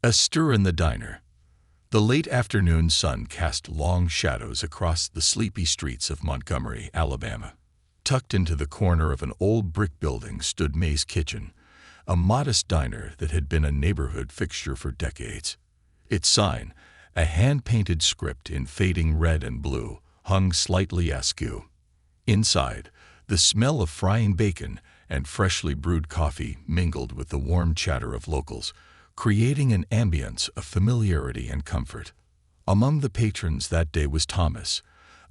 A stir in the diner. The late afternoon sun cast long shadows across the sleepy streets of Montgomery, Alabama. Tucked into the corner of an old brick building stood May's Kitchen, a modest diner that had been a neighborhood fixture for decades. Its sign, a hand-painted script in fading red and blue, hung slightly askew. Inside, the smell of frying bacon and freshly brewed coffee mingled with the warm chatter of locals, creating an ambience of familiarity and comfort. Among the patrons that day was Thomas,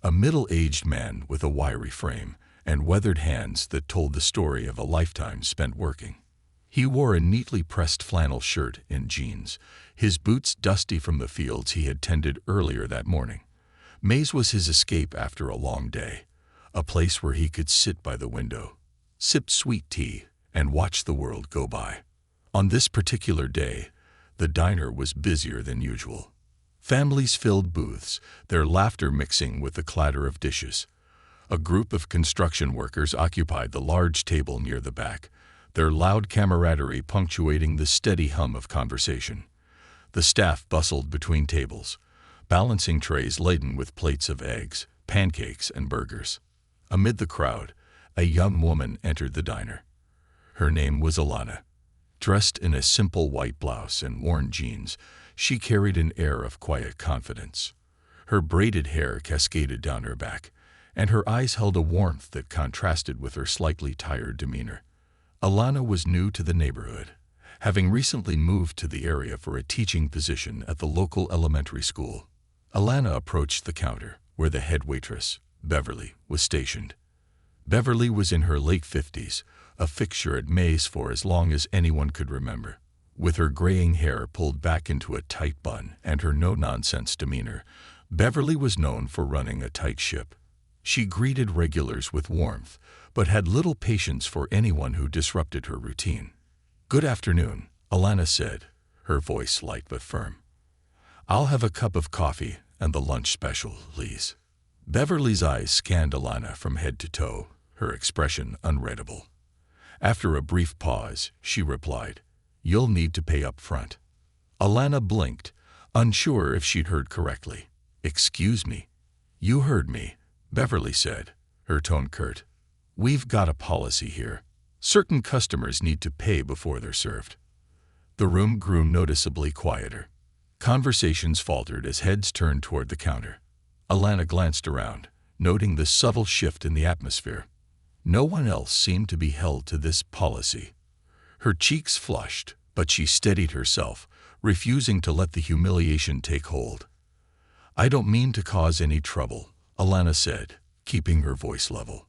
a middle-aged man with a wiry frame and weathered hands that told the story of a lifetime spent working. He wore a neatly pressed flannel shirt and jeans, his boots dusty from the fields he had tended earlier that morning. May's was his escape after a long day, a place where he could sit by the window, sip sweet tea, and watch the world go by. On this particular day, the diner was busier than usual. Families filled booths, their laughter mixing with the clatter of dishes. A group of construction workers occupied the large table near the back, their loud camaraderie punctuating the steady hum of conversation. The staff bustled between tables, balancing trays laden with plates of eggs, pancakes, and burgers. Amid the crowd, a young woman entered the diner. Her name was Alana. Dressed in a simple white blouse and worn jeans, she carried an air of quiet confidence. Her braided hair cascaded down her back, and her eyes held a warmth that contrasted with her slightly tired demeanor. Alana was new to the neighborhood, having recently moved to the area for a teaching position at the local elementary school. Alana approached the counter, where the head waitress, Beverly, was stationed. Beverly was in her late 50s, a fixture at May's for as long as anyone could remember. With her graying hair pulled back into a tight bun and her no-nonsense demeanor, Beverly was known for running a tight ship. She greeted regulars with warmth, but had little patience for anyone who disrupted her routine. "Good afternoon," Alana said, her voice light but firm. "I'll have a cup of coffee and the lunch special, please." Beverly's eyes scanned Alana from head to toe, her expression unreadable. After a brief pause, she replied, "You'll need to pay up front." Alana blinked, unsure if she'd heard correctly. "Excuse me." "You heard me," Beverly said, her tone curt. "We've got a policy here. Certain customers need to pay before they're served." The room grew noticeably quieter. Conversations faltered as heads turned toward the counter. Alana glanced around, noting the subtle shift in the atmosphere. No one else seemed to be held to this policy. Her cheeks flushed, but she steadied herself, refusing to let the humiliation take hold. "I don't mean to cause any trouble," Alana said, keeping her voice level.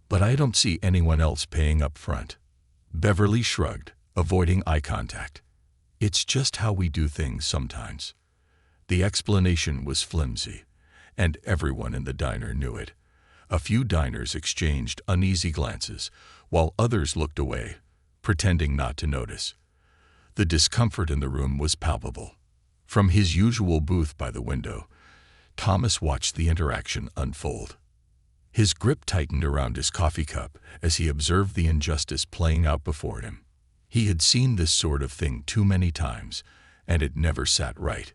"But I don't see anyone else paying up front." Beverly shrugged, avoiding eye contact. "It's just how we do things sometimes." The explanation was flimsy, and everyone in the diner knew it. A few diners exchanged uneasy glances, while others looked away, pretending not to notice. The discomfort in the room was palpable. From his usual booth by the window, Thomas watched the interaction unfold. His grip tightened around his coffee cup as he observed the injustice playing out before him. He had seen this sort of thing too many times, and it never sat right.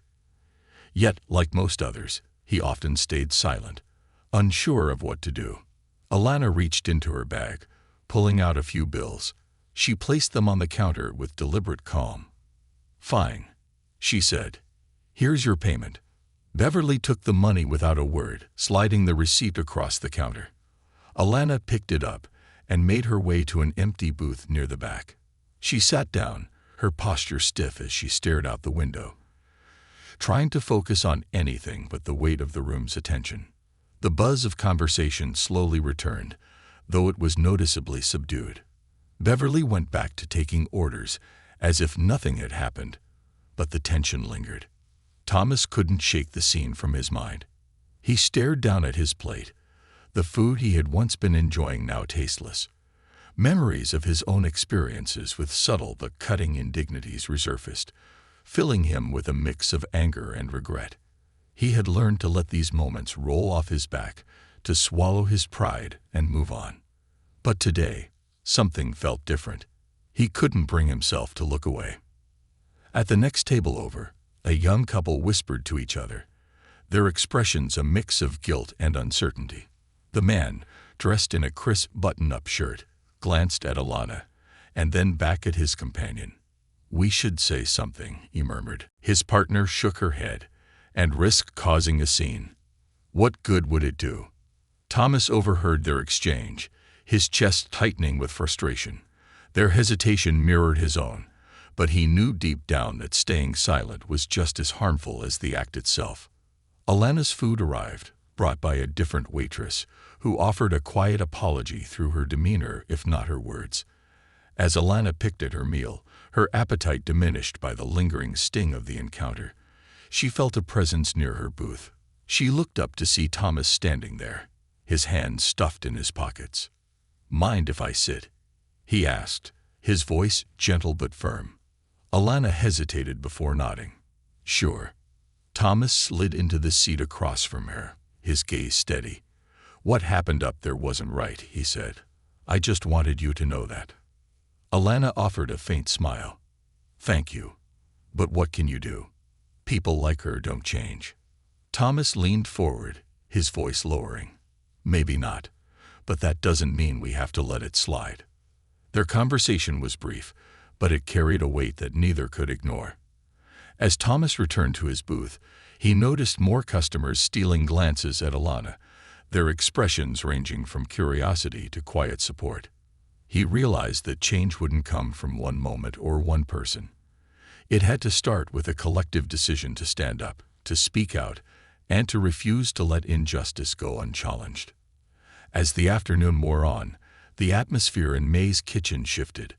Yet, like most others, he often stayed silent, unsure of what to do. Alana reached into her bag, pulling out a few bills. She placed them on the counter with deliberate calm. "Fine," she said. "Here's your payment." Beverly took the money without a word, sliding the receipt across the counter. Alana picked it up and made her way to an empty booth near the back. She sat down, her posture stiff as she stared out the window, trying to focus on anything but the weight of the room's attention. The buzz of conversation slowly returned, though it was noticeably subdued. Beverly went back to taking orders, as if nothing had happened, but the tension lingered. Thomas couldn't shake the scene from his mind. He stared down at his plate, the food he had once been enjoying now tasteless. Memories of his own experiences with subtle but cutting indignities resurfaced, filling him with a mix of anger and regret. He had learned to let these moments roll off his back, to swallow his pride and move on. But today, something felt different. He couldn't bring himself to look away. At the next table over, a young couple whispered to each other, their expressions a mix of guilt and uncertainty. The man, dressed in a crisp button-up shirt, glanced at Alana, and then back at his companion. "We should say something," he murmured. His partner shook her head, and risked causing a scene. What good would it do? Thomas overheard their exchange, his chest tightening with frustration. Their hesitation mirrored his own, but he knew deep down that staying silent was just as harmful as the act itself. Alana's food arrived, brought by a different waitress, who offered a quiet apology through her demeanor if not her words. As Alana picked at her meal, her appetite diminished by the lingering sting of the encounter. She felt a presence near her booth. She looked up to see Thomas standing there, his hands stuffed in his pockets. "Mind if I sit?" he asked, his voice gentle but firm. Alana hesitated before nodding. "Sure." Thomas slid into the seat across from her, his gaze steady. "What happened up there wasn't right," he said. "I just wanted you to know that." Alana offered a faint smile. "Thank you. But what can you do? People like her don't change." Thomas leaned forward, his voice lowering. "Maybe not, but that doesn't mean we have to let it slide." Their conversation was brief, but it carried a weight that neither could ignore. As Thomas returned to his booth, he noticed more customers stealing glances at Alana, their expressions ranging from curiosity to quiet support. He realized that change wouldn't come from one moment or one person. It had to start with a collective decision to stand up, to speak out, and to refuse to let injustice go unchallenged. As the afternoon wore on, the atmosphere in May's kitchen shifted.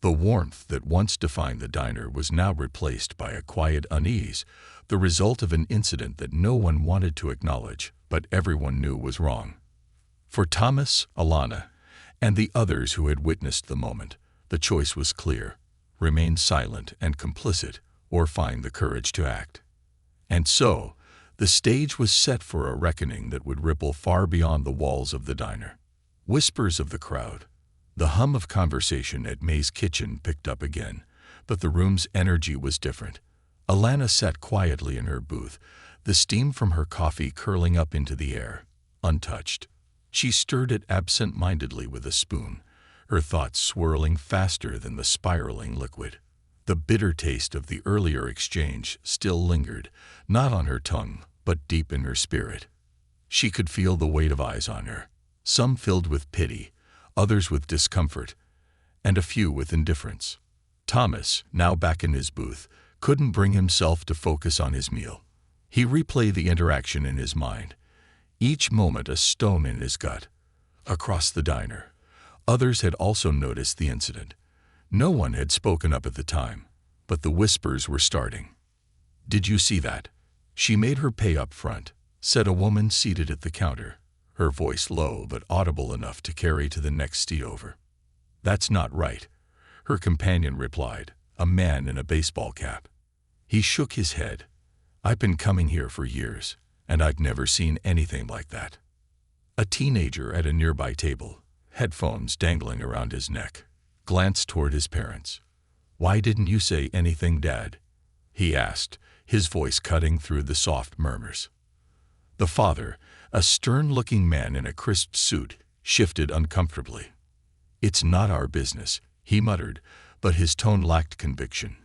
The warmth that once defined the diner was now replaced by a quiet unease, the result of an incident that no one wanted to acknowledge, but everyone knew was wrong. For Thomas, Alana, and the others who had witnessed the moment, the choice was clear: remain silent and complicit, or find the courage to act. And so, the stage was set for a reckoning that would ripple far beyond the walls of the diner. Whispers of the crowd, the hum of conversation at May's kitchen picked up again, but the room's energy was different. Alana sat quietly in her booth, the steam from her coffee curling up into the air, untouched. She stirred it absent-mindedly with a spoon, her thoughts swirling faster than the spiraling liquid. The bitter taste of the earlier exchange still lingered, not on her tongue, but deep in her spirit. She could feel the weight of eyes on her, some filled with pity, others with discomfort, and a few with indifference. Thomas, now back in his booth, couldn't bring himself to focus on his meal. He replayed the interaction in his mind, each moment a stone in his gut. Across the diner, others had also noticed the incident. No one had spoken up at the time, but the whispers were starting. "Did you see that?" "She made her pay up front," said a woman seated at the counter, her voice low but audible enough to carry to the next seat over. "That's not right," her companion replied, a man in a baseball cap. He shook his head. "I've been coming here for years, and I've never seen anything like that." A teenager at a nearby table, headphones dangling around his neck, glanced toward his parents. "Why didn't you say anything, Dad?" he asked, his voice cutting through the soft murmurs. The father, a stern-looking man in a crisp suit, shifted uncomfortably. "It's not our business," he muttered, but his tone lacked conviction.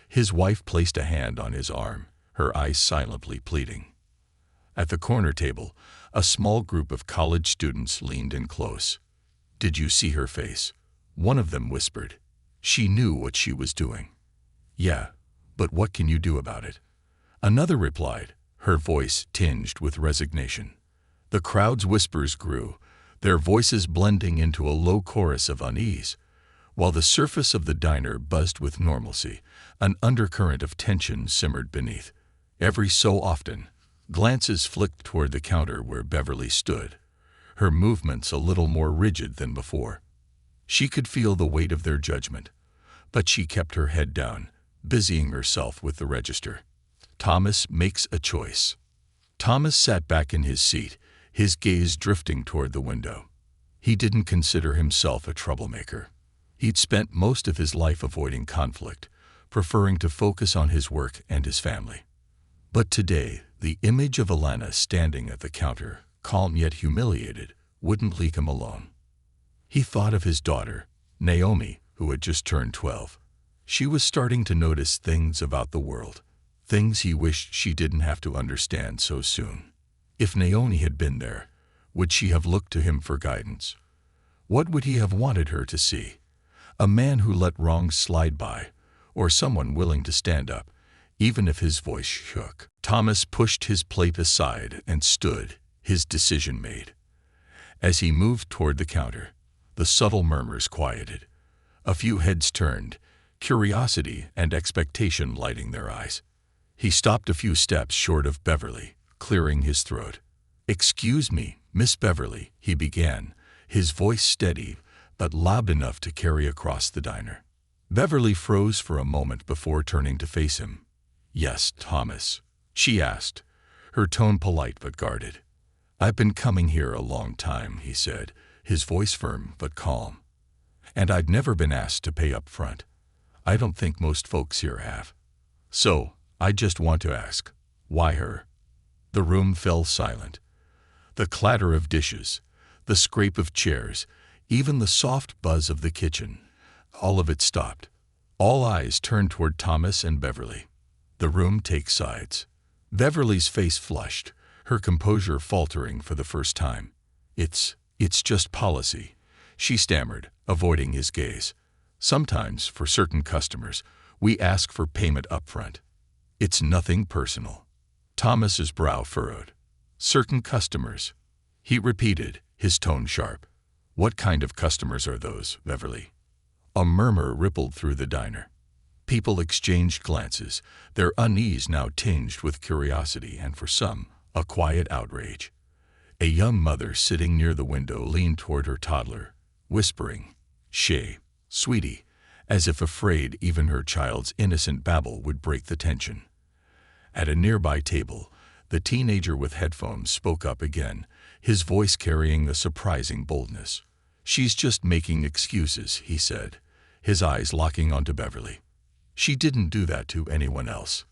His wife placed a hand on his arm, her eyes silently pleading. At the corner table, a small group of college students leaned in close. "Did you see her face?" one of them whispered. "She knew what she was doing." "Yeah, but what can you do about it?" Another replied, her voice tinged with resignation. The crowd's whispers grew, their voices blending into a low chorus of unease. While the surface of the diner buzzed with normalcy, an undercurrent of tension simmered beneath. Every so often, glances flicked toward the counter where Beverly stood, her movements a little more rigid than before. She could feel the weight of their judgment, but she kept her head down, busying herself with the register. Thomas makes a choice. Thomas sat back in his seat, his gaze drifting toward the window. He didn't consider himself a troublemaker. He'd spent most of his life avoiding conflict, preferring to focus on his work and his family. But today, the image of Alana standing at the counter, calm yet humiliated, wouldn't leave him alone. He thought of his daughter, Naomi, who had just turned 12. She was starting to notice things about the world, things he wished she didn't have to understand so soon. If Naomi had been there, would she have looked to him for guidance? What would he have wanted her to see? A man who let wrongs slide by, or someone willing to stand up, even if his voice shook? Thomas pushed his plate aside and stood, his decision made. As he moved toward the counter, the subtle murmurs quieted. A few heads turned, curiosity and expectation lighting their eyes. He stopped a few steps short of Beverly, clearing his throat. "Excuse me, Miss Beverly," he began, his voice steady but loud enough to carry across the diner. Beverly froze for a moment before turning to face him. "Yes, Thomas?" she asked, her tone polite but guarded. "I've been coming here a long time," he said, his voice firm but calm. "And I've never been asked to pay up front. I don't think most folks here have. So, I just want to ask, why her?" The room fell silent. The clatter of dishes, the scrape of chairs, even the soft buzz of the kitchen, all of it stopped. All eyes turned toward Thomas and Beverly. The room takes sides. Beverly's face flushed, her composure faltering for the first time. It's just policy," she stammered, avoiding his gaze. "Sometimes, for certain customers, we ask for payment up front. It's nothing personal." Thomas's brow furrowed. "Certain customers," he repeated, his tone sharp. "What kind of customers are those, Beverly?" A murmur rippled through the diner. People exchanged glances, their unease now tinged with curiosity and, for some, a quiet outrage. A young mother sitting near the window leaned toward her toddler, whispering, "Shay, sweetie," as if afraid even her child's innocent babble would break the tension. At a nearby table, the teenager with headphones spoke up again, his voice carrying a surprising boldness. "She's just making excuses," he said, his eyes locking onto Beverly. "She didn't do that to anyone else."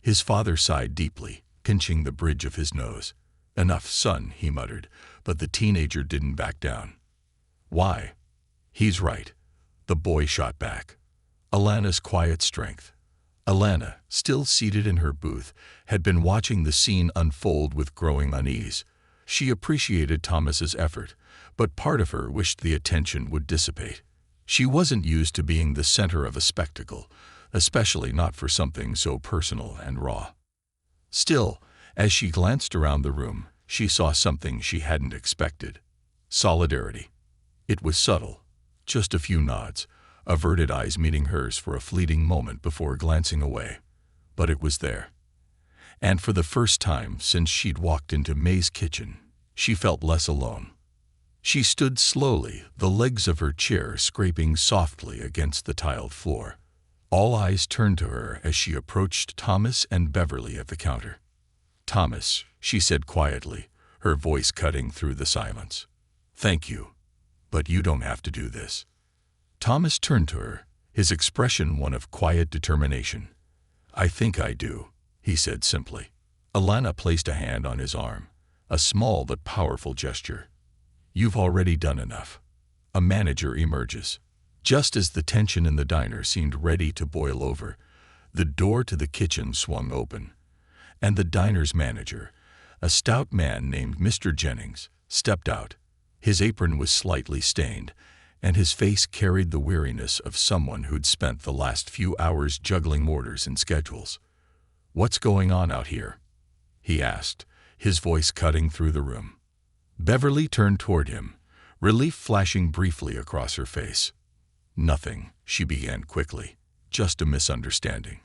His father sighed deeply, pinching the bridge of his nose. "Enough, son," he muttered, but the teenager didn't back down. "Why?" "He's right," the boy shot back. Alana's quiet strength. Alana, still seated in her booth, had been watching the scene unfold with growing unease. She appreciated Thomas's effort, but part of her wished the attention would dissipate. She wasn't used to being the center of a spectacle, especially not for something so personal and raw. Still, as she glanced around the room, she saw something she hadn't expected. Solidarity. It was subtle, just a few nods, averted eyes meeting hers for a fleeting moment before glancing away. But it was there. And for the first time since she'd walked into May's kitchen, she felt less alone. She stood slowly, the legs of her chair scraping softly against the tiled floor. All eyes turned to her as she approached Thomas and Beverly at the counter. "Thomas," she said quietly, her voice cutting through the silence. "Thank you, but you don't have to do this." Thomas turned to her, his expression one of quiet determination. "I think I do," he said simply. Alana placed a hand on his arm, a small but powerful gesture. "You've already done enough." A manager emerges. Just as the tension in the diner seemed ready to boil over, the door to the kitchen swung open, and the diner's manager, a stout man named Mr. Jennings, stepped out. His apron was slightly stained, and his face carried the weariness of someone who'd spent the last few hours juggling orders and schedules. "What's going on out here?" he asked, his voice cutting through the room. Beverly turned toward him, relief flashing briefly across her face. "Nothing," she began quickly, "just a misunderstanding."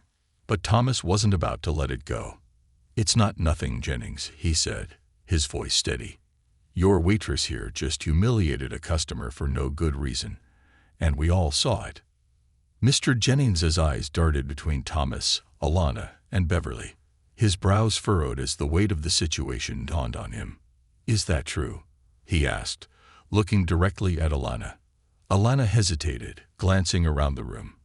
But Thomas wasn't about to let it go. "It's not nothing, Jennings," he said, his voice steady. "Your waitress here just humiliated a customer for no good reason, and we all saw it." Mr. Jennings's eyes darted between Thomas, Alana, and Beverly. His brows furrowed as the weight of the situation dawned on him. "Is that true?" he asked, looking directly at Alana. Alana hesitated, glancing around the room.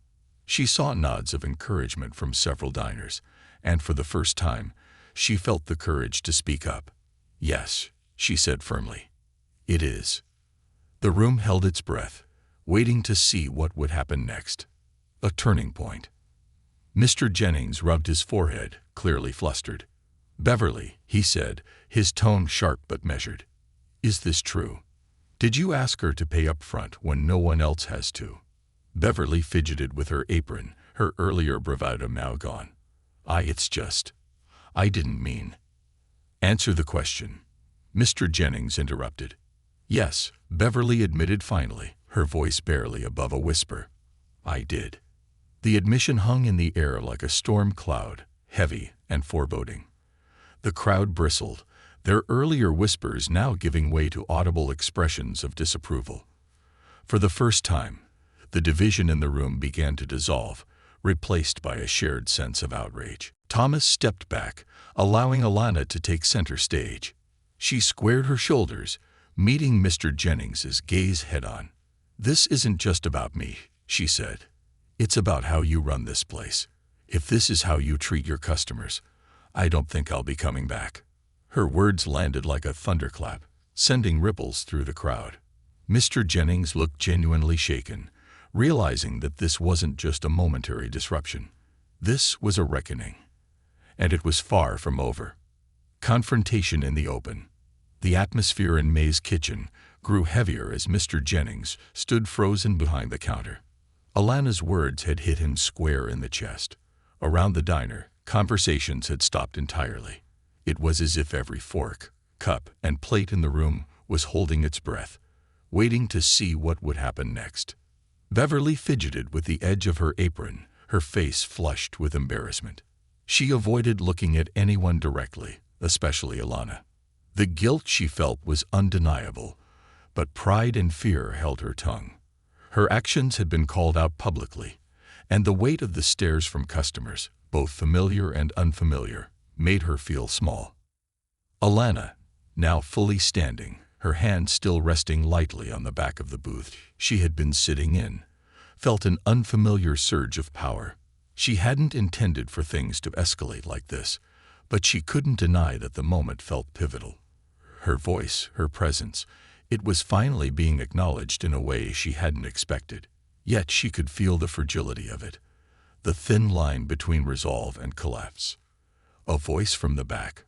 She saw nods of encouragement from several diners, and for the first time, she felt the courage to speak up. "Yes," she said firmly. "It is." The room held its breath, waiting to see what would happen next. A turning point. Mr. Jennings rubbed his forehead, clearly flustered. "Beverly," he said, his tone sharp but measured. "Is this true? Did you ask her to pay up front when no one else has to?" Beverly fidgeted with her apron, her earlier bravado now gone. It's just. I didn't mean." "Answer the question," Mr. Jennings interrupted. "Yes," Beverly admitted finally, her voice barely above a whisper. "I did." The admission hung in the air like a storm cloud, heavy and foreboding. The crowd bristled, their earlier whispers now giving way to audible expressions of disapproval. For the first time, the division in the room began to dissolve, replaced by a shared sense of outrage. Thomas stepped back, allowing Alana to take center stage. She squared her shoulders, meeting Mr. Jennings's gaze head-on. "This isn't just about me," she said. "It's about how you run this place. If this is how you treat your customers, I don't think I'll be coming back." Her words landed like a thunderclap, sending ripples through the crowd. Mr. Jennings looked genuinely shaken, realizing that this wasn't just a momentary disruption. This was a reckoning. And it was far from over. Confrontation in the open. The atmosphere in May's kitchen grew heavier as Mr. Jennings stood frozen behind the counter. Alana's words had hit him square in the chest. Around the diner, conversations had stopped entirely. It was as if every fork, cup, and plate in the room was holding its breath, waiting to see what would happen next. Beverly fidgeted with the edge of her apron, her face flushed with embarrassment. She avoided looking at anyone directly, especially Alana. The guilt she felt was undeniable, but pride and fear held her tongue. Her actions had been called out publicly, and the weight of the stares from customers, both familiar and unfamiliar, made her feel small. Alana, now fully standing, her hand still resting lightly on the back of the booth she had been sitting in, felt an unfamiliar surge of power. She hadn't intended for things to escalate like this, but she couldn't deny that the moment felt pivotal. Her voice, her presence, it was finally being acknowledged in a way she hadn't expected. Yet she could feel the fragility of it, the thin line between resolve and collapse. A voice from the back.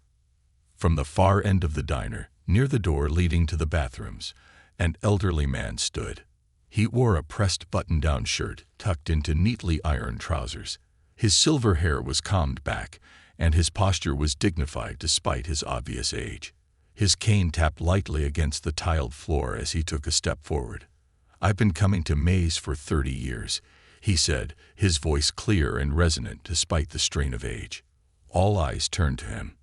From the far end of the diner, near the door leading to the bathrooms, an elderly man stood. He wore a pressed button-down shirt tucked into neatly ironed trousers. His silver hair was combed back, and his posture was dignified despite his obvious age. His cane tapped lightly against the tiled floor as he took a step forward. "I've been coming to May's for 30 years, he said, his voice clear and resonant despite the strain of age. All eyes turned to him.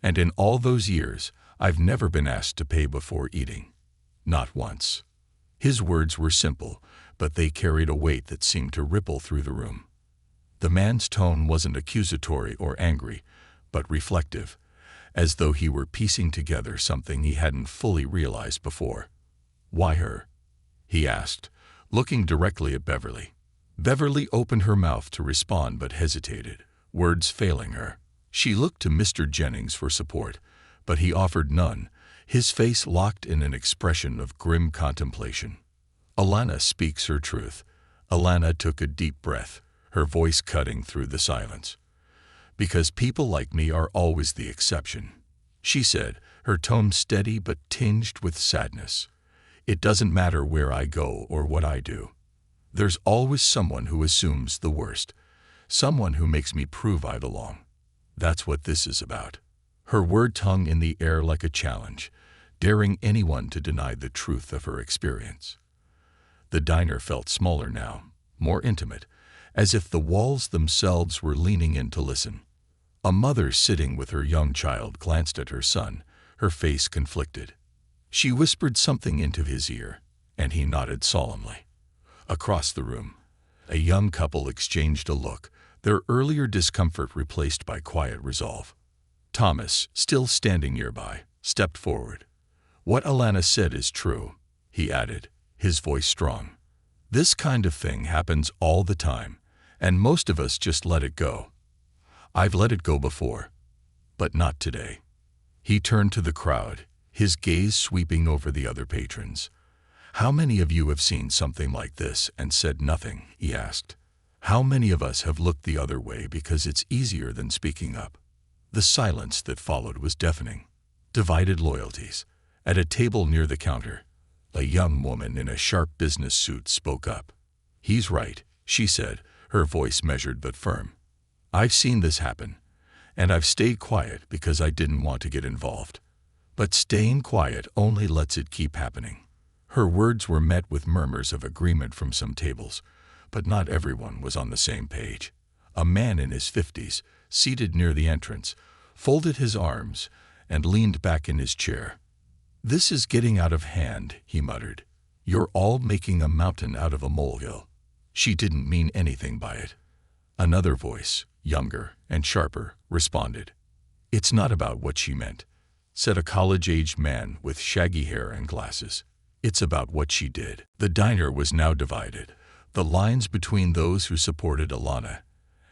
"And in all those years, I've never been asked to pay before eating. Not once." His words were simple, but they carried a weight that seemed to ripple through the room. The man's tone wasn't accusatory or angry, but reflective, as though he were piecing together something he hadn't fully realized before. "Why her?" he asked, looking directly at Beverly. Beverly opened her mouth to respond but hesitated, words failing her. She looked to Mr. Jennings for support, but he offered none, his face locked in an expression of grim contemplation. "Alana speaks her truth." Alana took a deep breath, her voice cutting through the silence. "Because people like me are always the exception," she said, her tone steady but tinged with sadness. "It doesn't matter where I go or what I do. There's always someone who assumes the worst, someone who makes me prove I belong. That's what this is about." Her word hung in the air like a challenge, daring anyone to deny the truth of her experience. The diner felt smaller now, more intimate, as if the walls themselves were leaning in to listen. A mother sitting with her young child glanced at her son, her face conflicted. She whispered something into his ear, and he nodded solemnly. Across the room, a young couple exchanged a look, their earlier discomfort replaced by quiet resolve. Thomas, still standing nearby, stepped forward. "What Alana said is true," he added, his voice strong. "This kind of thing happens all the time, And most of us just let it go. I've let it go before, but not today. He turned to the crowd, his gaze sweeping over the other patrons. How many of you have seen something like this and said nothing? He asked. How many of us have looked the other way because it's easier than speaking up? The silence that followed was deafening. Divided loyalties. At a table near the counter, a young woman in a sharp business suit spoke up. "He's right," she said, her voice measured but firm. "I've seen this happen, and I've stayed quiet because I didn't want to get involved. But staying quiet only lets it keep happening." Her words were met with murmurs of agreement from some tables, but not everyone was on the same page. A man in his 50s, seated near the entrance, folded his arms and leaned back in his chair. "This is getting out of hand," he muttered. "You're all making a mountain out of a molehill." She didn't mean anything by it. Another voice, younger and sharper, responded. "It's not about what she meant," said a college-aged man with shaggy hair and glasses. "It's about what she did." The diner was now divided, the lines between those who supported Alana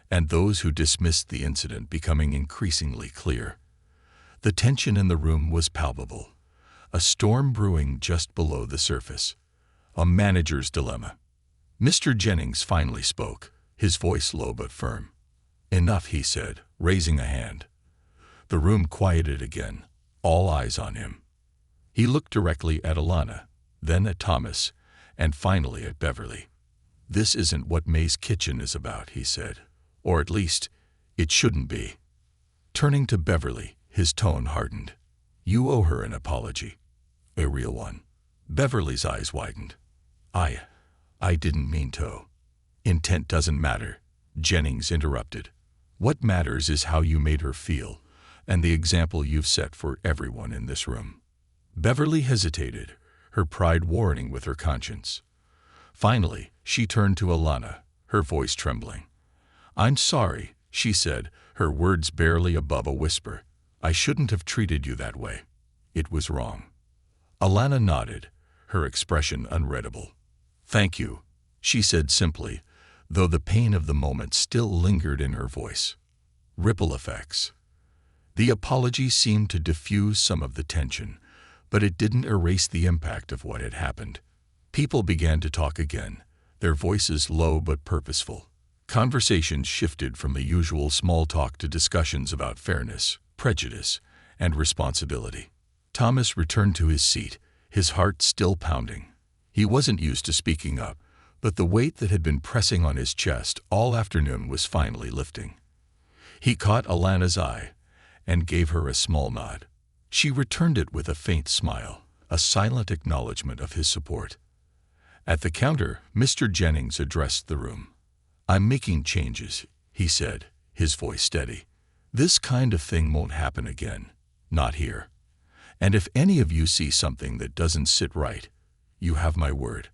and those who dismissed the incident becoming increasingly clear. The tension in the room was palpable, a storm brewing just below the surface. A manager's dilemma. Mr. Jennings finally spoke, his voice low but firm. "Enough," he said, raising a hand. The room quieted again, all eyes on him. He looked directly at Alana, then at Thomas, and finally at Beverly. "This isn't what May's Kitchen is about," he said. "Or at least, it shouldn't be." Turning to Beverly, his tone hardened. "You owe her an apology. A real one." Beverly's eyes widened. I didn't mean to." "Intent doesn't matter," Jennings interrupted. "What matters is how you made her feel, and the example you've set for everyone in this room." Beverly hesitated, her pride warring with her conscience. Finally, she turned to Alana, her voice trembling. "I'm sorry," she said, her words barely above a whisper. "I shouldn't have treated you that way. It was wrong." Alana nodded, her expression unreadable. "Thank you," she said simply, though the pain of the moment still lingered in her voice. Ripple effects. The apology seemed to diffuse some of the tension, but it didn't erase the impact of what had happened. People began to talk again, their voices low but purposeful. Conversations shifted from the usual small talk to discussions about fairness, prejudice, and responsibility. Thomas returned to his seat, his heart still pounding. He wasn't used to speaking up, but the weight that had been pressing on his chest all afternoon was finally lifting. He caught Alana's eye and gave her a small nod. She returned it with a faint smile, a silent acknowledgement of his support. At the counter, Mr. Jennings addressed the room. "I'm making changes," he said, his voice steady. "This kind of thing won't happen again. Not here. And if any of you see something that doesn't sit right, you have my word.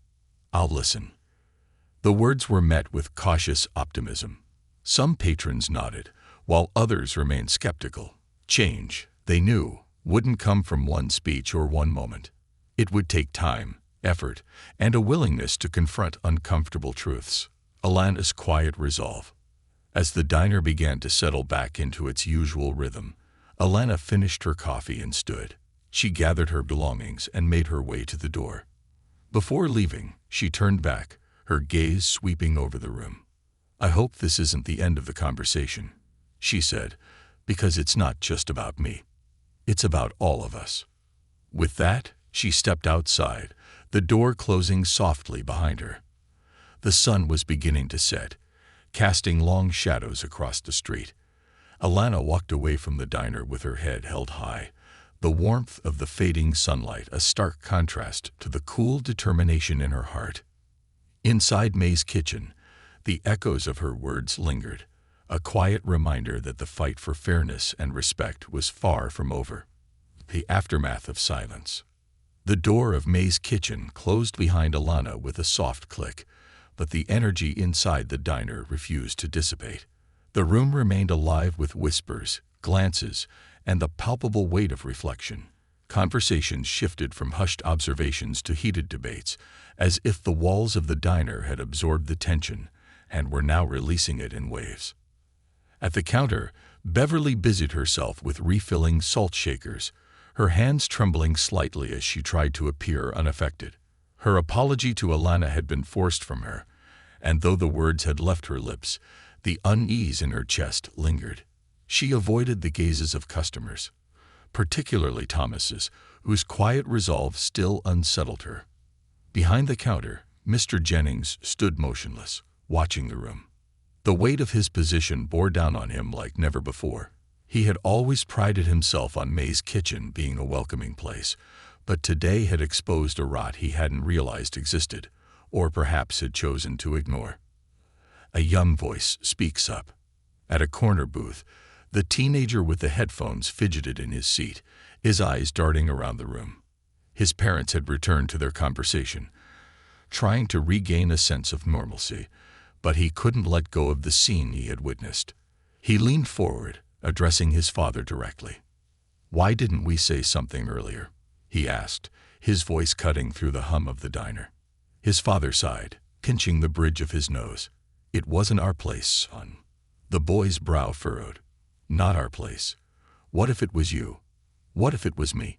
I'll listen." The words were met with cautious optimism. Some patrons nodded, while others remained skeptical. Change, they knew, wouldn't come from one speech or one moment. It would take time, effort, and a willingness to confront uncomfortable truths. Alana's quiet resolve. As the diner began to settle back into its usual rhythm, Alana finished her coffee and stood. She gathered her belongings and made her way to the door. Before leaving, she turned back, her gaze sweeping over the room. "I hope this isn't the end of the conversation," she said, "because it's not just about me. It's about all of us." With that, she stepped outside, the door closing softly behind her. The sun was beginning to set, casting long shadows across the street. Alana walked away from the diner with her head held high, the warmth of the fading sunlight a stark contrast to the cool determination in her heart. Inside May's kitchen, the echoes of her words lingered, a quiet reminder that the fight for fairness and respect was far from over. The aftermath of silence. The door of May's kitchen closed behind Alana with a soft click, but the energy inside the diner refused to dissipate. The room remained alive with whispers, glances, and the palpable weight of reflection. Conversations shifted from hushed observations to heated debates, as if the walls of the diner had absorbed the tension and were now releasing it in waves. At the counter, Beverly busied herself with refilling salt shakers, her hands trembling slightly as she tried to appear unaffected. Her apology to Alana had been forced from her, and though the words had left her lips, the unease in her chest lingered. She avoided the gazes of customers, particularly Thomas's, whose quiet resolve still unsettled her. Behind the counter, Mr. Jennings stood motionless, watching the room. The weight of his position bore down on him like never before. He had always prided himself on May's kitchen being a welcoming place, but today had exposed a rot he hadn't realized existed, or perhaps had chosen to ignore. A young voice speaks up. At a corner booth, the teenager with the headphones fidgeted in his seat, his eyes darting around the room. His parents had returned to their conversation, trying to regain a sense of normalcy, but he couldn't let go of the scene he had witnessed. He leaned forward, addressing his father directly. "Why didn't we say something earlier?" he asked, his voice cutting through the hum of the diner. His father sighed, pinching the bridge of his nose. "It wasn't our place, son." The boy's brow furrowed. "Not our place. What if it was you? What if it was me?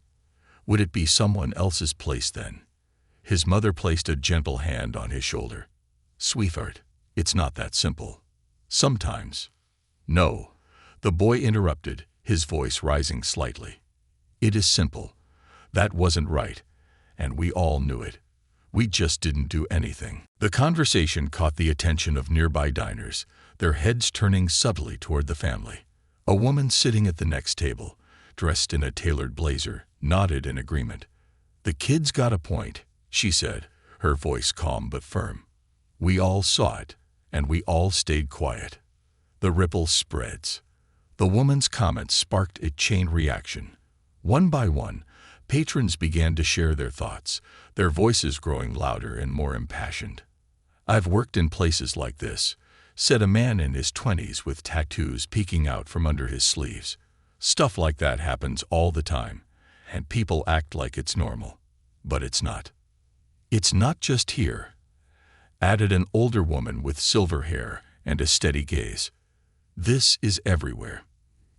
Would it be someone else's place then?" His mother placed a gentle hand on his shoulder. "Sweetheart, it's not that simple. Sometimes." "No," the boy interrupted, his voice rising slightly. "It is simple. That wasn't right, and we all knew it. We just didn't do anything." The conversation caught the attention of nearby diners, their heads turning subtly toward the family. A woman sitting at the next table, dressed in a tailored blazer, nodded in agreement. "The kid's got a point," she said, her voice calm but firm. "We all saw it, and we all stayed quiet." The ripple spreads. The woman's comments sparked a chain reaction. One by one, patrons began to share their thoughts, their voices growing louder and more impassioned. "I've worked in places like this," said a man in his 20s with tattoos peeking out from under his sleeves. "Stuff like that happens all the time, and people act like it's normal. But it's not." "It's not just here," added an older woman with silver hair and a steady gaze. "This is everywhere.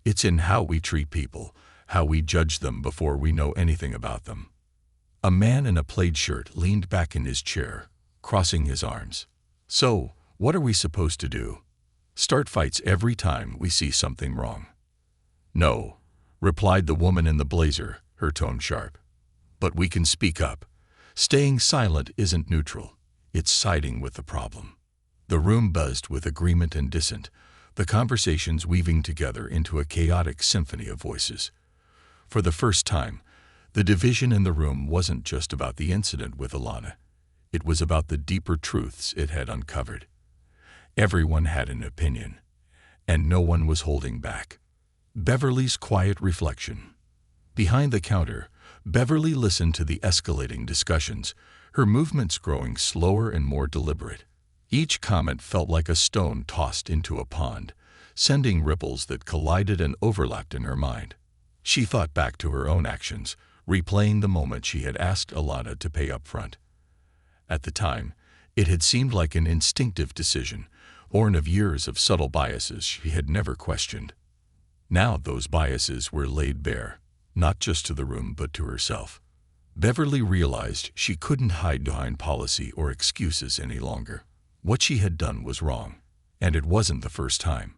It's in how we treat people, how we judge them before we know anything about them." A man in a plaid shirt leaned back in his chair, crossing his arms. "So, what are we supposed to do? Start fights every time we see something wrong?" "No," replied the woman in the blazer, her tone sharp. "But we can speak up. Staying silent isn't neutral. It's siding with the problem." The room buzzed with agreement and dissent, the conversations weaving together into a chaotic symphony of voices. For the first time, the division in the room wasn't just about the incident with Alana. It was about the deeper truths it had uncovered. Everyone had an opinion, and no one was holding back. Beverly's quiet reflection. Behind the counter, Beverly listened to the escalating discussions, her movements growing slower and more deliberate. Each comment felt like a stone tossed into a pond, sending ripples that collided and overlapped in her mind. She thought back to her own actions, replaying the moment she had asked Alana to pay up front. At the time, it had seemed like an instinctive decision, born of years of subtle biases she had never questioned. Now those biases were laid bare, not just to the room but to herself. Beverly realized she couldn't hide behind policy or excuses any longer. What she had done was wrong, and it wasn't the first time.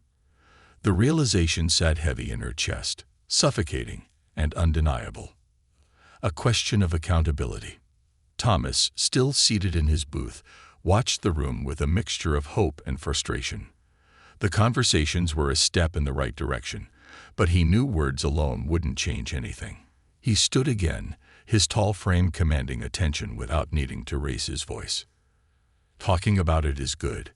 The realization sat heavy in her chest, suffocating and undeniable. A question of accountability. Thomas, still seated in his booth, watched the room with a mixture of hope and frustration. The conversations were a step in the right direction, but he knew words alone wouldn't change anything. He stood again, his tall frame commanding attention without needing to raise his voice. "Talking about it is good,"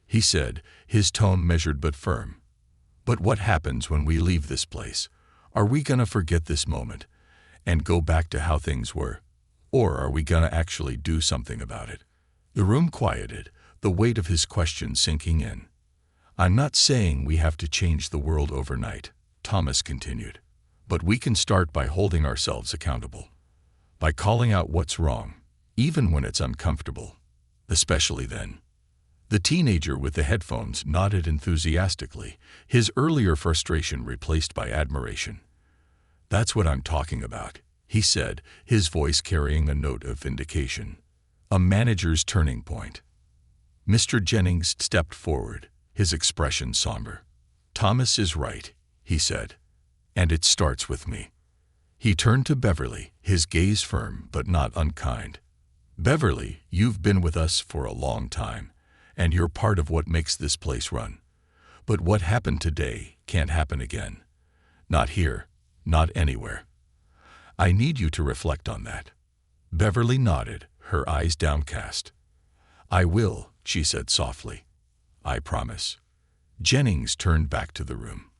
he said, his tone measured but firm. "But what happens when we leave this place? Are we gonna forget this moment and go back to how things were? Or are we gonna actually do something about it?" The room quieted, the weight of his question sinking in. "I'm not saying we have to change the world overnight," Thomas continued. "But we can start by holding ourselves accountable. By calling out what's wrong, even when it's uncomfortable. Especially then." The teenager with the headphones nodded enthusiastically, his earlier frustration replaced by admiration. "That's what I'm talking about," he said, his voice carrying a note of vindication. "A manager's turning point." Mr. Jennings stepped forward, his expression somber. "Thomas is right," he said, "and it starts with me." He turned to Beverly, his gaze firm but not unkind. "Beverly, you've been with us for a long time, and you're part of what makes this place run. But what happened today can't happen again. Not here, not anywhere. I need you to reflect on that." Beverly nodded, her eyes downcast. "I will," she said softly. "I promise." Jennings turned back to the room.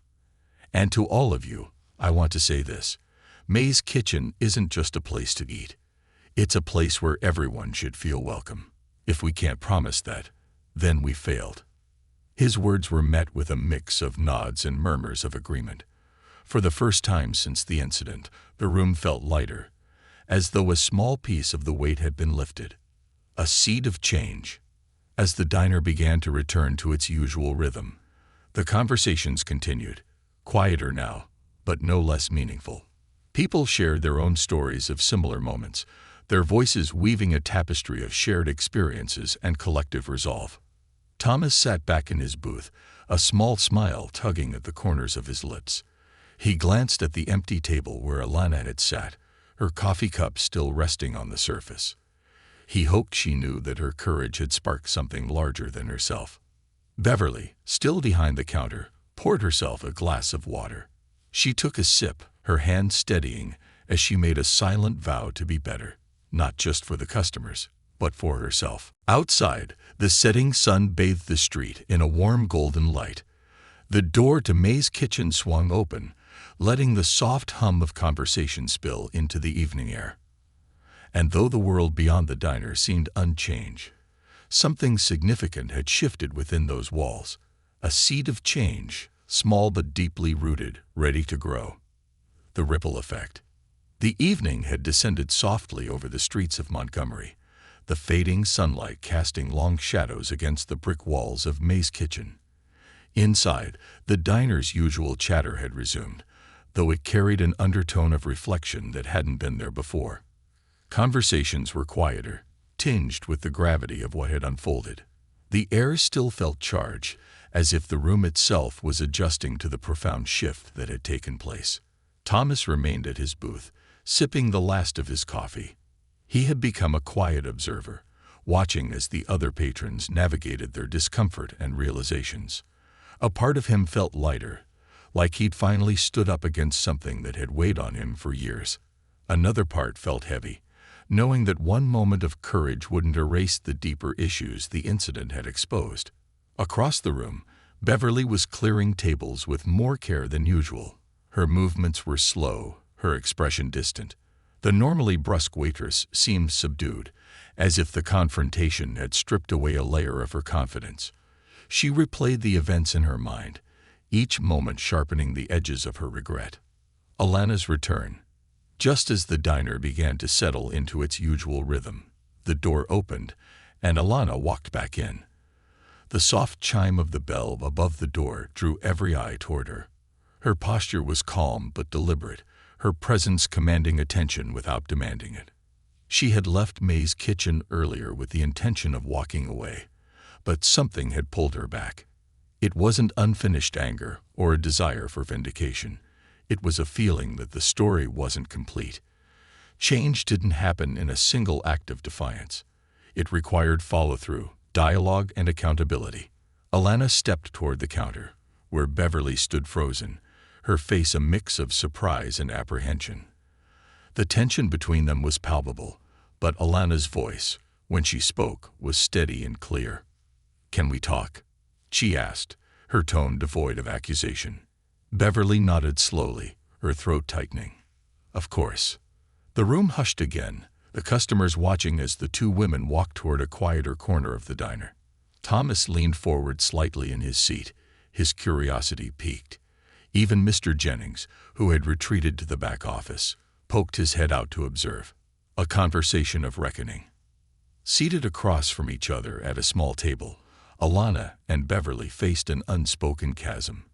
"And to all of you, I want to say this. May's Kitchen isn't just a place to eat. It's a place where everyone should feel welcome. If we can't promise that, then we failed." His words were met with a mix of nods and murmurs of agreement. For the first time since the incident, the room felt lighter, as though a small piece of the weight had been lifted. A seed of change. As the diner began to return to its usual rhythm, the conversations continued, quieter now, but no less meaningful. People shared their own stories of similar moments, their voices weaving a tapestry of shared experiences and collective resolve. Thomas sat back in his booth, a small smile tugging at the corners of his lips. He glanced at the empty table where Alana had sat, her coffee cup still resting on the surface. He hoped she knew that her courage had sparked something larger than herself. Beverly, still behind the counter, poured herself a glass of water. She took a sip, her hand steadying as she made a silent vow to be better, not just for the customers, but for herself. Outside, the setting sun bathed the street in a warm golden light. The door to May's Kitchen swung open, letting the soft hum of conversation spill into the evening air. And though the world beyond the diner seemed unchanged, something significant had shifted within those walls, a seed of change, small but deeply rooted, ready to grow. The ripple effect. The evening had descended softly over the streets of Montgomery, the fading sunlight casting long shadows against the brick walls of May's Kitchen. Inside, the diner's usual chatter had resumed, though it carried an undertone of reflection that hadn't been there before. Conversations were quieter, tinged with the gravity of what had unfolded. The air still felt charged, as if the room itself was adjusting to the profound shift that had taken place. Thomas remained at his booth, sipping the last of his coffee. He had become a quiet observer, watching as the other patrons navigated their discomfort and realizations. A part of him felt lighter, like he'd finally stood up against something that had weighed on him for years. Another part felt heavy, knowing that one moment of courage wouldn't erase the deeper issues the incident had exposed. Across the room, Beverly was clearing tables with more care than usual. Her movements were slow, her expression distant. The normally brusque waitress seemed subdued, as if the confrontation had stripped away a layer of her confidence. She replayed the events in her mind, each moment sharpening the edges of her regret. Alana's return. Just as the diner began to settle into its usual rhythm, the door opened, and Alana walked back in. The soft chime of the bell above the door drew every eye toward her. Her posture was calm but deliberate, her presence commanding attention without demanding it. She had left May's Kitchen earlier with the intention of walking away, but something had pulled her back. It wasn't unfinished anger or a desire for vindication. It was a feeling that the story wasn't complete. Change didn't happen in a single act of defiance. It required follow-through, dialogue, and accountability. Alana stepped toward the counter, where Beverly stood frozen, her face a mix of surprise and apprehension. The tension between them was palpable, but Alana's voice, when she spoke, was steady and clear. "Can we talk?" she asked, her tone devoid of accusation. Beverly nodded slowly, her throat tightening. "Of course." The room hushed again, the customers watching as the two women walked toward a quieter corner of the diner. Thomas leaned forward slightly in his seat, his curiosity piqued. Even Mr. Jennings, who had retreated to the back office, poked his head out to observe. A conversation of reckoning. Seated across from each other at a small table, Alana and Beverly faced an unspoken chasm.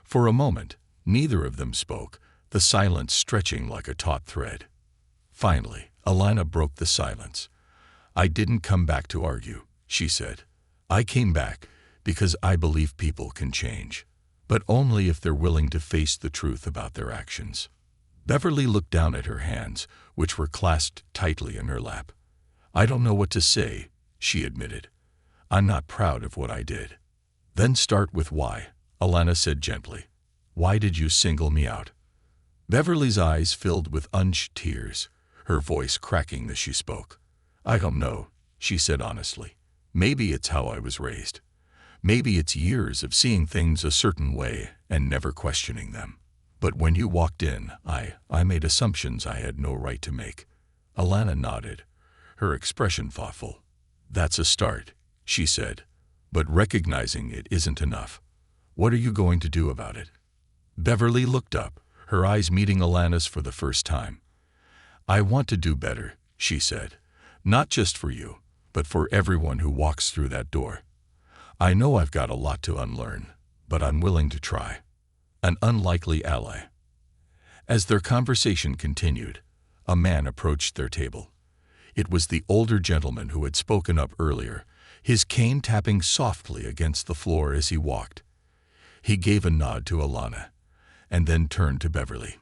For a moment, neither of them spoke, the silence stretching like a taut thread. Finally, Alana broke the silence. "I didn't come back to argue," she said. "I came back because I believe people can change, but only if they're willing to face the truth about their actions." Beverly looked down at her hands, which were clasped tightly in her lap. "I don't know what to say," she admitted. "I'm not proud of what I did." "Then start with why," Alana said gently. "Why did you single me out?" Beverly's eyes filled with unshed tears, her voice cracking as she spoke. "I don't know," she said honestly. "Maybe it's how I was raised. Maybe it's years of seeing things a certain way and never questioning them. But when you walked in, I made assumptions I had no right to make." Alana nodded, her expression thoughtful. "That's a start," she said, "but recognizing it isn't enough. What are you going to do about it?" Beverly looked up, her eyes meeting Alana's for the first time. "I want to do better," she said. "Not just for you, but for everyone who walks through that door. I know I've got a lot to unlearn, but I'm willing to try." An unlikely ally. As their conversation continued, a man approached their table. It was the older gentleman who had spoken up earlier, his cane tapping softly against the floor as he walked. He gave a nod to Alana, and then turned to Beverly.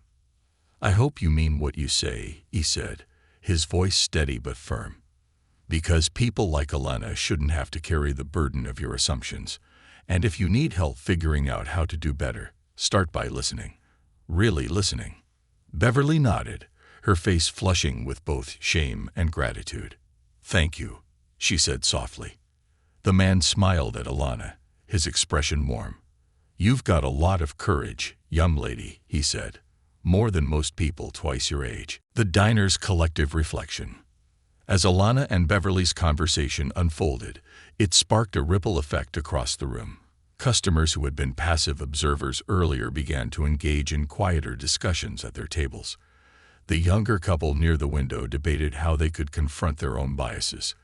"I hope you mean what you say," he said, his voice steady but firm. "Because people like Alana shouldn't have to carry the burden of your assumptions. And if you need help figuring out how to do better, start by listening. Really listening." Beverly nodded, her face flushing with both shame and gratitude. "Thank you," she said softly. The man smiled at Alana, his expression warm. "You've got a lot of courage, young lady," he said. "More than most people twice your age." The diner's collective reflection. As Alana and Beverly's conversation unfolded, it sparked a ripple effect across the room. Customers who had been passive observers earlier began to engage in quieter discussions at their tables. The younger couple near the window debated how they could confront their own biases.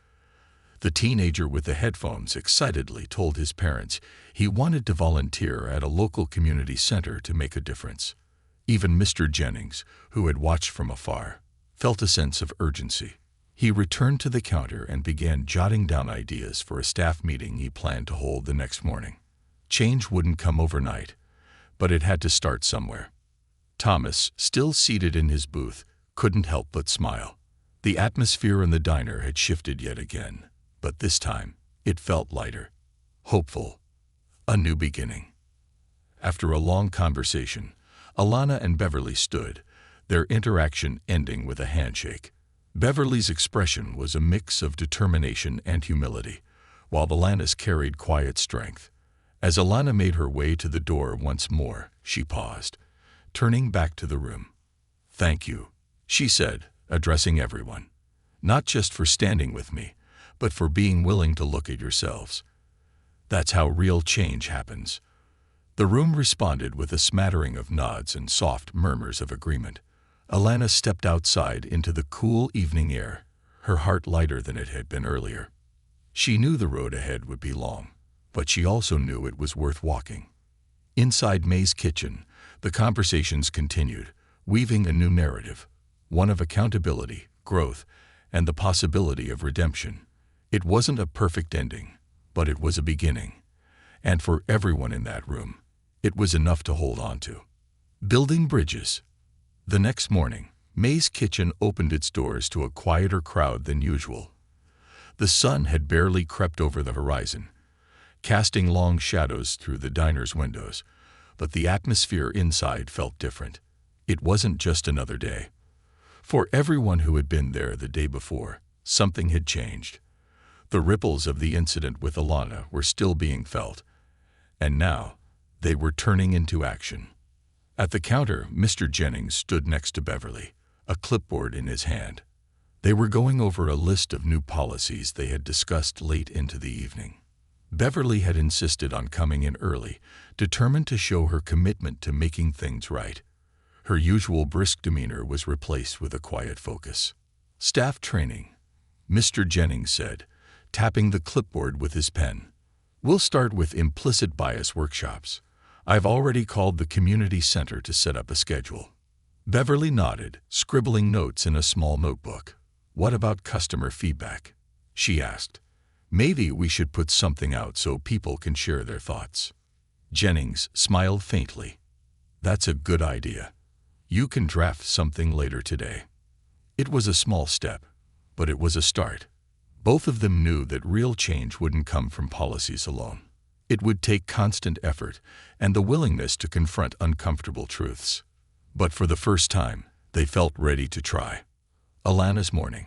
The teenager with the headphones excitedly told his parents he wanted to volunteer at a local community center to make a difference. Even Mr. Jennings, who had watched from afar, felt a sense of urgency. He returned to the counter and began jotting down ideas for a staff meeting he planned to hold the next morning. Change wouldn't come overnight, but it had to start somewhere. Thomas, still seated in his booth, couldn't help but smile. The atmosphere in the diner had shifted yet again, but this time it felt lighter, hopeful, a new beginning. After a long conversation, Alana and Beverly stood, their interaction ending with a handshake. Beverly's expression was a mix of determination and humility, while Alana's carried quiet strength. As Alana made her way to the door once more, she paused, turning back to the room. "Thank you," she said, addressing everyone. "Not just for standing with me, but for being willing to look at yourselves. That's how real change happens." The room responded with a smattering of nods and soft murmurs of agreement. Alana stepped outside into the cool evening air, her heart lighter than it had been earlier. She knew the road ahead would be long, but she also knew it was worth walking. Inside May's kitchen, the conversations continued, weaving a new narrative, one of accountability, growth, and the possibility of redemption. It wasn't a perfect ending, but it was a beginning. And for everyone in that room, it was enough to hold on to. Building bridges. The next morning, May's kitchen opened its doors to a quieter crowd than usual. The sun had barely crept over the horizon, casting long shadows through the diner's windows, but the atmosphere inside felt different. It wasn't just another day. For everyone who had been there the day before, something had changed. The ripples of the incident with Alana were still being felt, and now they were turning into action. At the counter, Mr. Jennings stood next to Beverly, a clipboard in his hand. They were going over a list of new policies they had discussed late into the evening. Beverly had insisted on coming in early, determined to show her commitment to making things right. Her usual brisk demeanor was replaced with a quiet focus. "Staff training," Mr. Jennings said, tapping the clipboard with his pen. We'll start with implicit bias workshops. I've already called the community center to set up a schedule. Beverly nodded, scribbling notes in a small notebook. What about customer feedback? She asked. Maybe we should put something out so people can share their thoughts. Jennings smiled faintly. That's a good idea. You can draft something later today. It was a small step, but it was a start. Both of them knew that real change wouldn't come from policies alone. It would take constant effort and the willingness to confront uncomfortable truths. But for the first time, they felt ready to try. Alana's morning.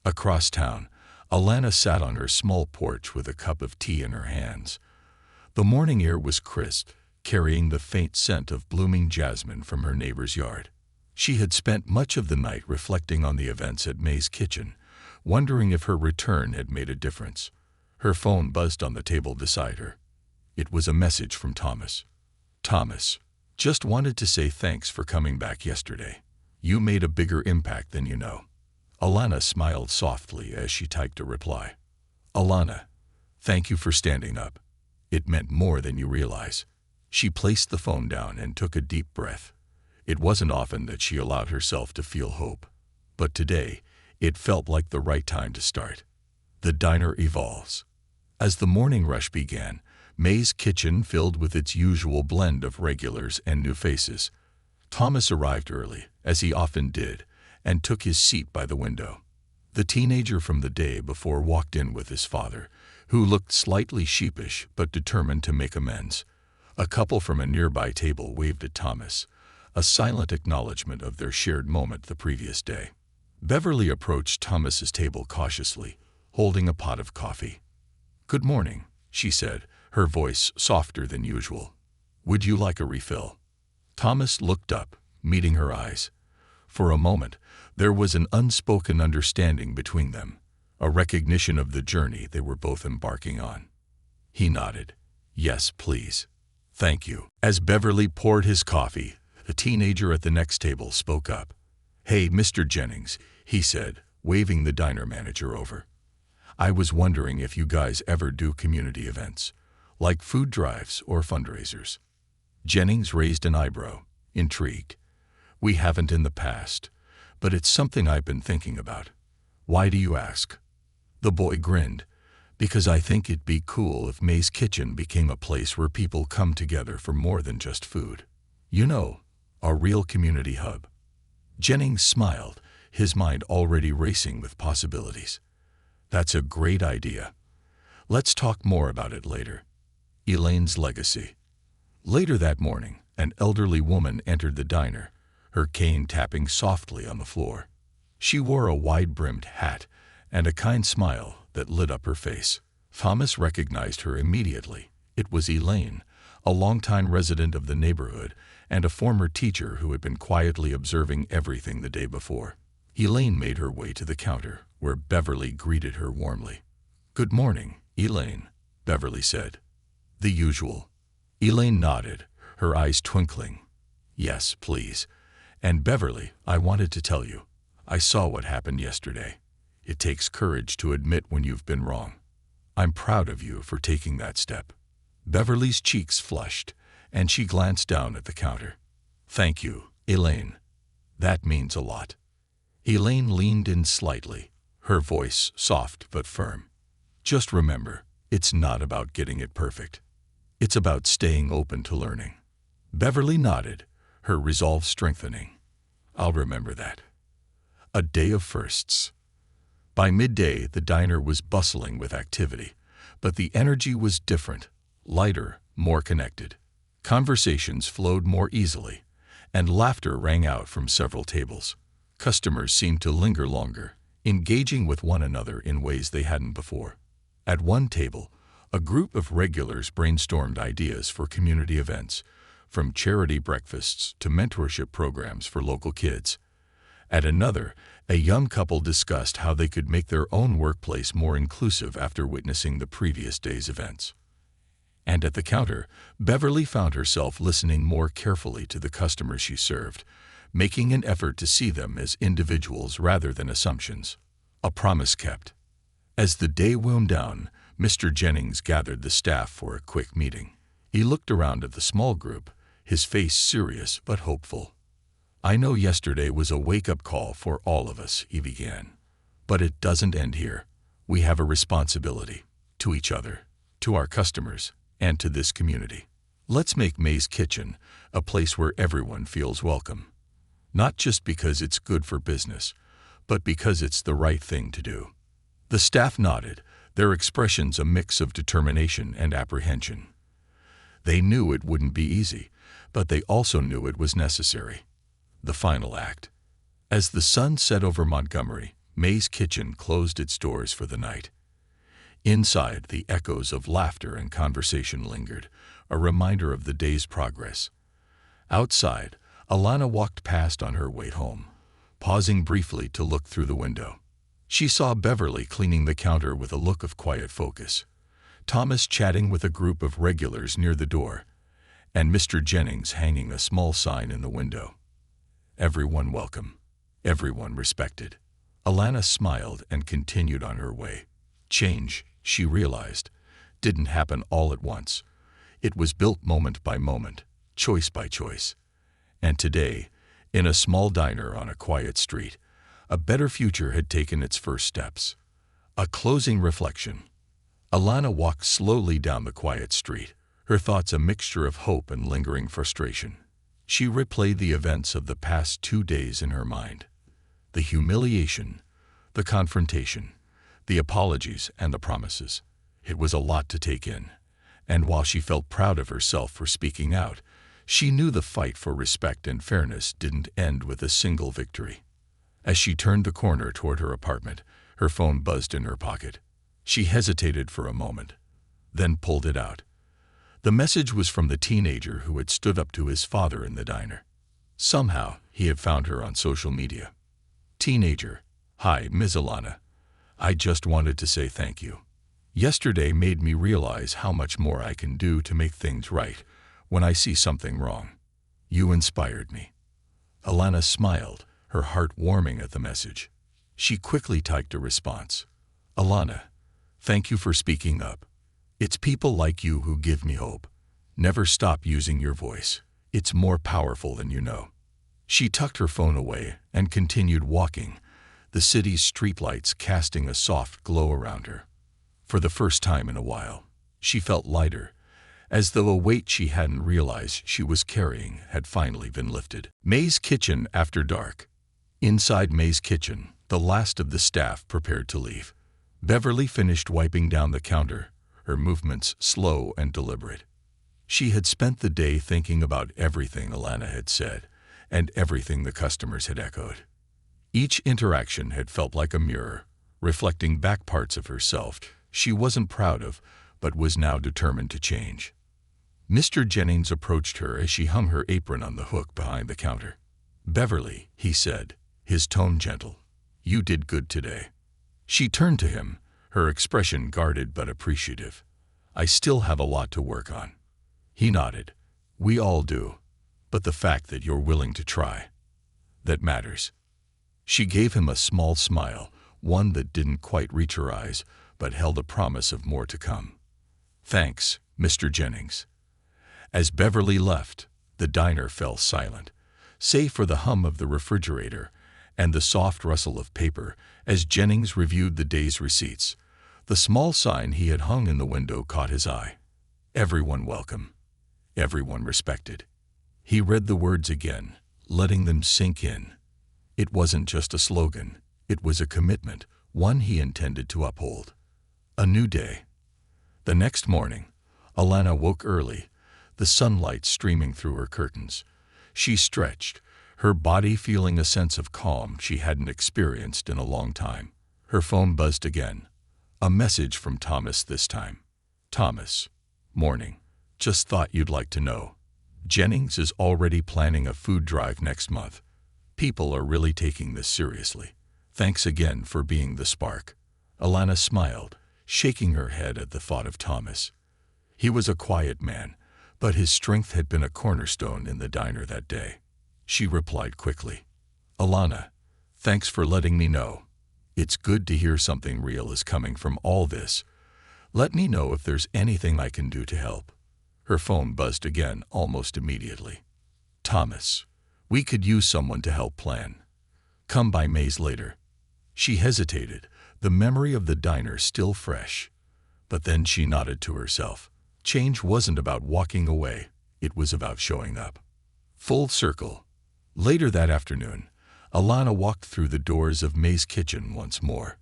Across town, Alana sat on her small porch with a cup of tea in her hands. The morning air was crisp, carrying the faint scent of blooming jasmine from her neighbor's yard. She had spent much of the night reflecting on the events at May's kitchen, wondering if her return had made a difference. Her phone buzzed on the table beside her. It was a message from Thomas. Thomas, just wanted to say thanks for coming back yesterday. You made a bigger impact than you know. Alana smiled softly as she typed a reply. Alana, thank you for standing up. It meant more than you realize. She placed the phone down and took a deep breath. It wasn't often that she allowed herself to feel hope, but today it felt like the right time to start. The diner evolves. As the morning rush began, May's kitchen filled with its usual blend of regulars and new faces. Thomas arrived early, as he often did, and took his seat by the window. The teenager from the day before walked in with his father, who looked slightly sheepish but determined to make amends. A couple from a nearby table waved at Thomas, a silent acknowledgement of their shared moment the previous day. Beverly approached Thomas's table cautiously, holding a pot of coffee. Good morning, she said, her voice softer than usual. Would you like a refill? Thomas looked up, meeting her eyes. For a moment, there was an unspoken understanding between them, a recognition of the journey they were both embarking on. He nodded. Yes, please. Thank you. As Beverly poured his coffee, a teenager at the next table spoke up. Hey, Mr. Jennings, he said, waving the diner manager over. I was wondering if you guys ever do community events, like food drives or fundraisers. Jennings raised an eyebrow, intrigued. We haven't in the past, but it's something I've been thinking about. Why do you ask? The boy grinned. Because I think it'd be cool if May's Kitchen became a place where people come together for more than just food. You know, a real community hub. Jennings smiled, his mind already racing with possibilities. That's a great idea. Let's talk more about it later. Elaine's legacy. Later that morning, an elderly woman entered the diner, her cane tapping softly on the floor. She wore a wide-brimmed hat and a kind smile that lit up her face. Thomas recognized her immediately. It was Elaine, a longtime resident of the neighborhood and a former teacher who had been quietly observing everything the day before. Elaine made her way to the counter, where Beverly greeted her warmly. Good morning, Elaine, Beverly said. The usual. Elaine nodded, her eyes twinkling. Yes, please. And Beverly, I wanted to tell you, I saw what happened yesterday. It takes courage to admit when you've been wrong. I'm proud of you for taking that step. Beverly's cheeks flushed, and she glanced down at the counter. Thank you, Elaine. That means a lot. Elaine leaned in slightly, her voice soft but firm. Just remember, it's not about getting it perfect. It's about staying open to learning. Beverly nodded, her resolve strengthening. I'll remember that. A day of firsts. By midday, the diner was bustling with activity, but the energy was different, lighter, more connected. Conversations flowed more easily, and laughter rang out from several tables. Customers seemed to linger longer, engaging with one another in ways they hadn't before. At one table, a group of regulars brainstormed ideas for community events, from charity breakfasts to mentorship programs for local kids. At another, a young couple discussed how they could make their own workplace more inclusive after witnessing the previous day's events. And at the counter, Beverly found herself listening more carefully to the customers she served, making an effort to see them as individuals rather than assumptions. A promise kept. As the day wound down, Mr. Jennings gathered the staff for a quick meeting. He looked around at the small group, his face serious but hopeful. "I know yesterday was a wake-up call for all of us," he began. "But it doesn't end here. We have a responsibility to each other, to our customers, and to this community. Let's make May's Kitchen a place where everyone feels welcome. Not just because it's good for business, but because it's the right thing to do." The staff nodded, their expressions a mix of determination and apprehension. They knew it wouldn't be easy, but they also knew it was necessary. The final act. As the sun set over Montgomery, May's Kitchen closed its doors for the night. Inside, the echoes of laughter and conversation lingered, a reminder of the day's progress. Outside, Alana walked past on her way home, pausing briefly to look through the window. She saw Beverly cleaning the counter with a look of quiet focus, Thomas chatting with a group of regulars near the door, and Mr. Jennings hanging a small sign in the window. Everyone welcome, everyone respected. Alana smiled and continued on her way. Change, she realized, didn't happen all at once. It was built moment by moment, choice by choice. And today, in a small diner on a quiet street, a better future had taken its first steps. A closing reflection. Alana walked slowly down the quiet street, her thoughts a mixture of hope and lingering frustration. She replayed the events of the past 2 days in her mind. The humiliation, the confrontation, the apologies, and the promises. It was a lot to take in, and while she felt proud of herself for speaking out, she knew the fight for respect and fairness didn't end with a single victory. As she turned the corner toward her apartment, her phone buzzed in her pocket. She hesitated for a moment, then pulled it out. The message was from the teenager who had stood up to his father in the diner. Somehow, he had found her on social media. Teenager: "Hi, Ms. Alana. I just wanted to say thank you. Yesterday made me realize how much more I can do to make things right when I see something wrong. You inspired me." Alana smiled, her heart warming at the message. She quickly typed a response. "Alana, thank you for speaking up. It's people like you who give me hope. Never stop using your voice. It's more powerful than you know." She tucked her phone away and continued walking, the city's streetlights casting a soft glow around her. For the first time in a while, she felt lighter, as though a weight she hadn't realized she was carrying had finally been lifted. May's Kitchen after dark. Inside May's Kitchen, the last of the staff prepared to leave. Beverly finished wiping down the counter, her movements slow and deliberate. She had spent the day thinking about everything Alana had said, and everything the customers had echoed. Each interaction had felt like a mirror, reflecting back parts of herself she wasn't proud of, but was now determined to change. Mr. Jennings approached her as she hung her apron on the hook behind the counter. "Beverly," he said, his tone gentle, "you did good today." She turned to him, her expression guarded but appreciative. "I still have a lot to work on." He nodded. "We all do. But the fact that you're willing to try, that matters." She gave him a small smile, one that didn't quite reach her eyes, but held a promise of more to come. "Thanks, Mr. Jennings." As Beverly left, the diner fell silent, save for the hum of the refrigerator and the soft rustle of paper as Jennings reviewed the day's receipts. The small sign he had hung in the window caught his eye. Everyone welcome. Everyone respected. He read the words again, letting them sink in. It wasn't just a slogan. It was a commitment, one he intended to uphold. A new day. The next morning, Alana woke early, the sunlight streaming through her curtains. She stretched, her body feeling a sense of calm she hadn't experienced in a long time. Her phone buzzed again. A message from Thomas this time. "Thomas. Morning. Just thought you'd like to know. Jennings is already planning a food drive next month. People are really taking this seriously. Thanks again for being the spark." Alana smiled, shaking her head at the thought of Thomas. He was a quiet man, but his strength had been a cornerstone in the diner that day. She replied quickly. "Alana, thanks for letting me know. It's good to hear something real is coming from all this, Let me know if there's anything I can do to help." Her phone buzzed again almost immediately. "Thomas, we could use someone to help plan. Come by Maze later." She hesitated, the memory of the diner still fresh. But then she nodded to herself. Change wasn't about walking away, it was about showing up. Full circle. Later that afternoon, Alana walked through the doors of May's kitchen once more.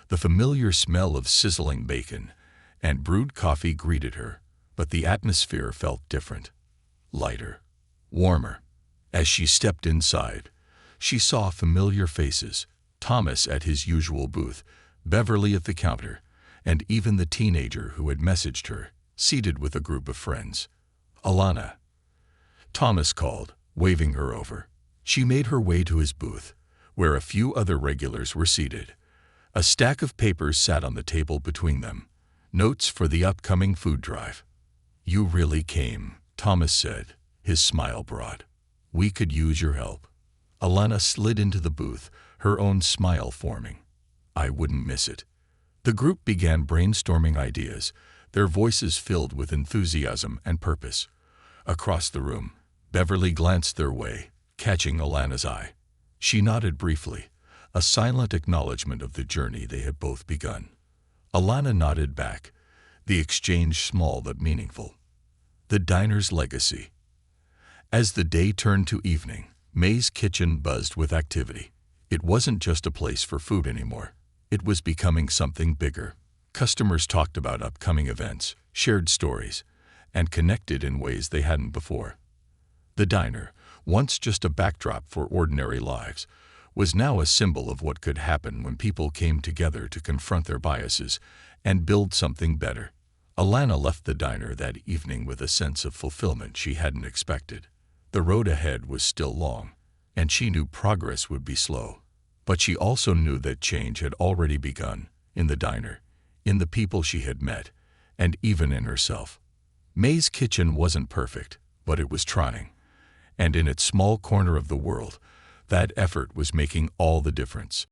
The familiar smell of sizzling bacon and brewed coffee greeted her, but the atmosphere felt different. Lighter. Warmer. As she stepped inside, she saw familiar faces, Thomas at his usual booth, Beverly at the counter, and even the teenager who had messaged her, seated with a group of friends. "Alana," Thomas called, waving her over. She made her way to his booth, where a few other regulars were seated. A stack of papers sat on the table between them, notes for the upcoming food drive. "You really came," Thomas said, his smile broad. "We could use your help." Alana slid into the booth, her own smile forming. "I wouldn't miss it." The group began brainstorming ideas, their voices filled with enthusiasm and purpose. Across the room, Beverly glanced their way, catching Alana's eye. She nodded briefly, a silent acknowledgement of the journey they had both begun. Alana nodded back, the exchange small but meaningful. The diner's legacy. As the day turned to evening, May's kitchen buzzed with activity. It wasn't just a place for food anymore. It was becoming something bigger. Customers talked about upcoming events, shared stories, and connected in ways they hadn't before. The diner, once just a backdrop for ordinary lives, was now a symbol of what could happen when people came together to confront their biases and build something better. Alana left the diner that evening with a sense of fulfillment she hadn't expected. The road ahead was still long, and she knew progress would be slow. But she also knew that change had already begun, in the diner, in the people she had met, and even in herself. May's kitchen wasn't perfect, but it was trying. And in its small corner of the world, that effort was making all the difference.